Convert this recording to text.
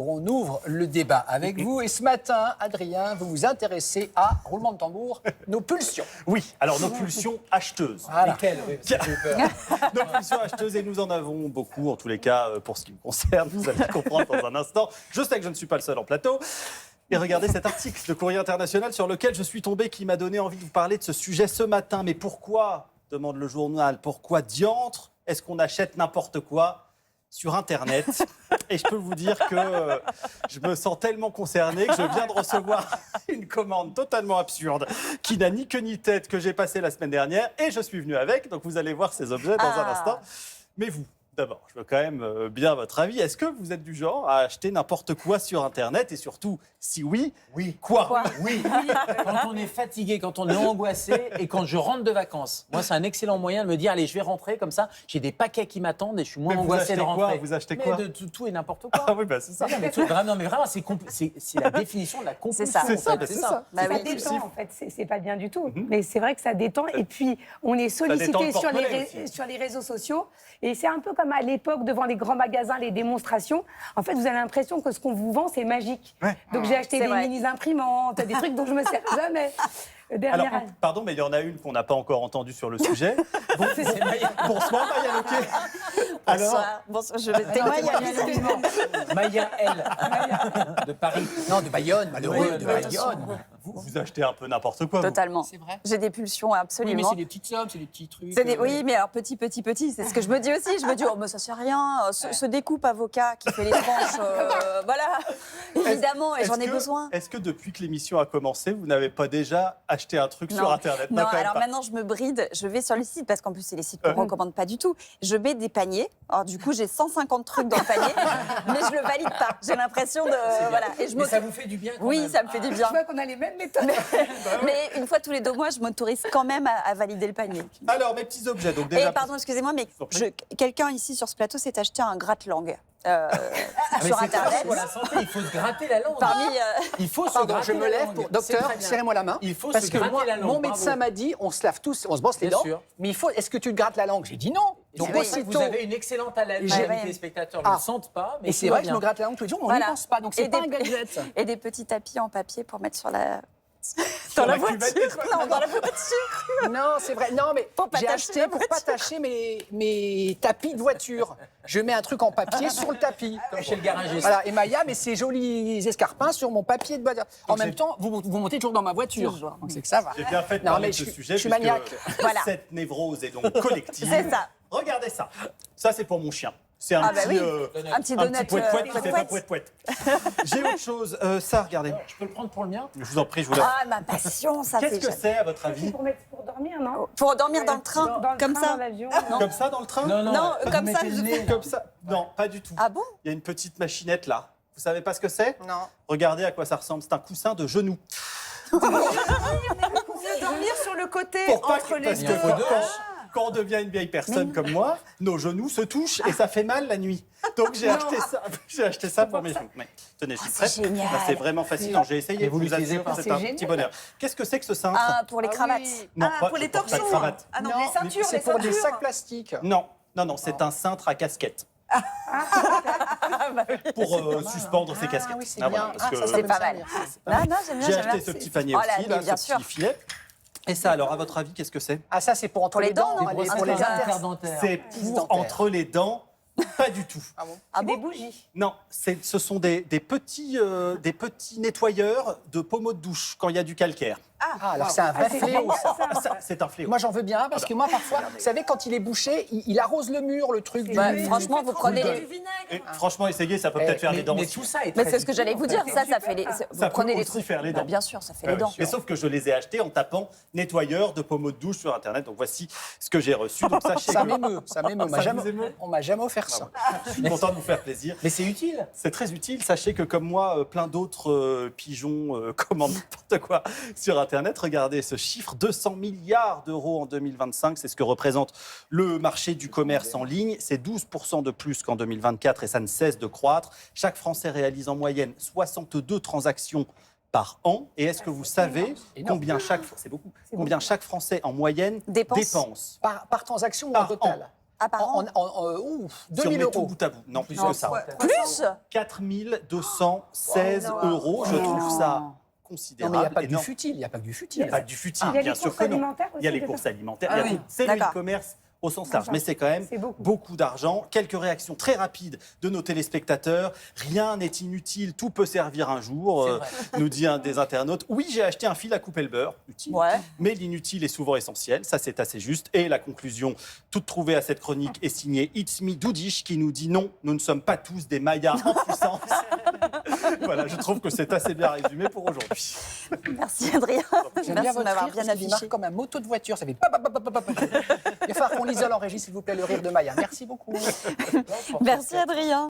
On ouvre le débat avec vous et ce matin, Adrien, vous vous intéressez à, roulement de tambour, nos pulsions. Oui, alors nos pulsions acheteuses. Voilà. Nos pulsions acheteuses, et nous en avons beaucoup, en tous les cas, pour ce qui me concerne, vous allez comprendre dans un instant. Je sais que je ne suis pas le seul en plateau. Et regardez cet article de Courrier International sur lequel je suis tombé, qui m'a donné envie de vous parler de ce sujet ce matin. Mais pourquoi, demande le journal, pourquoi diantre est-ce qu'on achète n'importe quoi sur Internet? Et je peux vous dire que je me sens tellement concerné que je viens de recevoir une commande totalement absurde qui n'a ni queue ni tête, que j'ai passée la semaine dernière, et je suis venu avec. Donc vous allez voir ces objets dans un instant. Mais vous, d'abord, je veux quand même bien votre avis. Est-ce que vous êtes du genre à acheter n'importe quoi sur Internet? Et surtout, si oui, quoi? Oui, quand on est fatigué, quand on est angoissé et quand je rentre de vacances. Moi, c'est un excellent moyen de me dire, allez, je vais rentrer comme ça. J'ai des paquets qui m'attendent et je suis moins angoissé de rentrer. Vous achetez Mais quoi? de tout et n'importe quoi. Ah oui, bah c'est ça. Non, mais vraiment, c'est la définition de la compulsion. C'est ça. C'est ça, en fait, c'est ça. Bah Ça oui. détend, en fait, c'est pas bien du tout. Mais c'est vrai que ça détend. Et puis, on est détend le sollicité porte-monnaie aussi. sur les réseaux sociaux. Et c'est un peu comme à l'époque, devant les grands magasins, les démonstrations. En fait, vous avez l'impression que ce qu'on vous vend, c'est magique. Ouais. Donc, j'ai acheté C'est des vrai. mini-imprimantes, des trucs dont je me sers jamais. Alors, Dernière pardon, mais il y en a une qu'on n'a pas encore entendue sur le sujet. C'est Maya. Bonsoir, Maya Loquet. Bonsoir, je vais témoigner. Maya L. De Paris. Non, de Bayonne, malheureux, de Bayonne. Vous achetez un peu n'importe quoi. vous. Totalement. C'est vrai. J'ai des pulsions, Oui, mais absolument. c'est des petites sommes, c'est des petits trucs. Oui, mais alors petit, c'est ce que je me dis aussi. Je me dis, oh, mais ça c'est rien. Ce découpe avocat qui fait les tranches, voilà, évidemment, et j'en ai besoin. Est-ce que depuis que l'émission a commencé, vous n'avez pas déjà acheté un truc sur Internet? Non, quand même alors pas. maintenant je me bride, je vais sur les sites, parce qu'en plus c'est les sites qu'on ne recommande pas du tout. Je mets des paniers, alors du coup j'ai 150 trucs dans le panier, mais je le valide pas. J'ai l'impression de... Voilà. Et je Mais ça vous fait du bien quand Oui, même. ça me fait du Je bien. vois qu'on a les mêmes méthodes. Mais une fois tous les 2 mois, je m'autorise quand même à valider le panier. Alors, mes petits objets, donc Et déjà... pardon, excusez-moi, mais quelqu'un ici sur ce plateau s'est acheté un gratte-langue Ah, mais sur c'est pas Internet. pour la santé, il faut se gratter la langue. Parmi, Il faut se Pardon, gratter je me la lève langue. pour... C'est Docteur, très bien. serrez-moi la main. Il faut Parce se que gratter moi, la langue, mon bravo. médecin m'a dit, on se lave tous, on se brosse les Bien dents. sûr. Mais il faut, est-ce que tu te grattes la langue? J'ai dit non. Donc Donc aussitôt... vous avez une excellente haleine. Ouais. Les téléspectateurs ne le sentent pas, mais Et c'est tout va vrai que je bien. me gratte la langue tous les jours, mais on Voilà. n'y pense pas. Donc c'est Et pas des- un gadget. et des petits tapis en papier pour mettre sur la... Sur Dans la la cuvette, voiture. n'est-ce pas? Non, dans la voiture. Non, c'est vrai. Non, mais Pour pas j'ai tâcher acheté la pour voiture. pas tâcher mes tapis de voiture. Je mets un truc en papier sur le tapis. Comme chez le garagiste. Voilà, et Maya met ses jolis escarpins sur mon papier de voiture. En même temps, vous montez toujours dans ma voiture. Toujours. Donc c'est que ça va. J'ai bien fait de Non, parler mais de ce je sujet, suis puisque maniaque. Voilà. cette névrose est donc collective. C'est ça. Regardez ça. Ça, c'est pour mon chien. C'est un Ah bah petit... oui. Un petit donut. poète-poète qui fait pas poète-poète. poète-poète. J'ai autre chose. Ça, regardez. Je peux le prendre pour le mien? Je vous en prie, je vous laisse. Ah, ma passion, ça Qu'est-ce que c'est, à votre avis? Pour dormir, non? Pour dormir dans le train, Dans le comme train, ça. dans l'avion. Non. Comme ça, dans le train? Non, vous comme ça, mettez le je nez. fais Comme ça? Non, pas du tout. Ah bon? Il y a une petite machinette là. Vous savez pas ce que c'est? Non. Regardez à quoi ça ressemble. C'est un coussin de genou. Pour mieux dormir sur le côté, Pour pas entre que, les parce Il que en faut deux. quand on devient une vieille personne comme moi, nos genoux se touchent et ça fait mal la nuit. Donc j'ai acheté ça. J'ai acheté ça pour mes genoux. Mais, tenez, je suis prête. c'est génial. Là, c'est vraiment fascinant. J'ai essayé. Et vous Je l'utilisez assure que pas. C'est C'est un génial. petit bonheur. Qu'est-ce que c'est que ce cintre? Ah, pour les cravates. Non, pas, pour les je porte pas de torchons. cravate. Ah non, Non, les ceintures, c'est les pour des ceintures. sacs plastiques. Non, c'est un cintre à casquette. Pour suspendre ses casquettes. oui, c'est voilà, bien. parce que Ça C'est peut pas me mal. servir. Non, j'aime bien. j'ai j'aime acheté bien. ce petit panier Oh là, aussi, mais là, bien ce sûr. petit filet. Et ça, alors, à votre avis, qu'est-ce que c'est? Ah, ça, c'est pour entre Pour les dents, non? pour les interdentaires. C'est Vis pour dentaires. entre les dents. Pas du tout. Ah Des bon? bougies. Non, ce sont des petits nettoyeurs de pommeaux de douche quand il y a du calcaire. Ah, alors c'est un vrai fléau, ça. Ça, c'est un fléau. Moi, j'en veux bien un parce que moi, parfois, vous savez, quand il est bouché, il arrose le mur, le truc du... Ouais, franchement, vous prenez Oui, les... Et franchement, essayez, ça peut peut-être faire les dents mais aussi. tout ça est Mais très c'est ce que j'allais vous dire. utile, Ça fait les... Vous Ça prenez peut les aussi trucs. faire les Bah, dents. bien sûr, ça fait les dents. Mais sauf que je les ai achetés en tapant nettoyeur de pommeaux de douche sur Internet. Donc voici ce que j'ai reçu. Donc sachez Ça que m'émeut, ça m'émeut. Ça vous émeut On m'a jamais offert ça. je suis content de vous faire plaisir. Mais c'est utile. C'est très utile. Sachez que comme moi, plein d'autres pigeons commandent n'importe quoi sur Internet. Regardez ce chiffre, 200 milliards d'euros en 2025. C'est ce que représente le marché du commerce en ligne. C'est 12% de plus qu'en 2024 et ça ne cesse de croître. Chaque Français réalise en moyenne 62 transactions par an. Et est-ce que vous savez combien chaque Français en moyenne Dépense. dépense Par transaction ou en par total an? par an. 2 Si on 000 met tout euros. bout à bout. Non, plus Non, que ça. Plus 4 216 euros. Je trouve ça Non, considérable. mais il n'y a pas que du énorme. futile. Il n'y a pas que du Il futile. n'y a pas que du futile, Il y a bien les sûr courses que non. alimentaires Il y a aussi, les c'est courses ça alimentaires, Ah il y a oui, tout. C'est le d'accord. e-commerce au sens large. D'accord. Mais c'est quand même C'est beaucoup. beaucoup d'argent. Quelques réactions très rapides de nos téléspectateurs. Rien n'est inutile, tout peut servir un jour, C'est vrai. nous dit un des internautes. Oui, j'ai acheté un fil à couper le beurre, utile. Ouais. Mais l'inutile est souvent essentiel, ça c'est assez juste. Et la conclusion toute trouvée à cette chronique est signée It's Me Doudish qui nous dit non, nous ne sommes pas tous des Mayas en puissance. Voilà, je trouve que c'est assez bien résumé pour aujourd'hui. Merci Adrien. J'aime Merci bien de votre m'avoir rire bien parce qu'il marque affiché. comme un moto de voiture. Ça fait pop, pop, pop, pop, pop. Il va falloir qu'on l'isole en régie, s'il vous plaît, le rire de Maya. Merci beaucoup. Merci Adrien.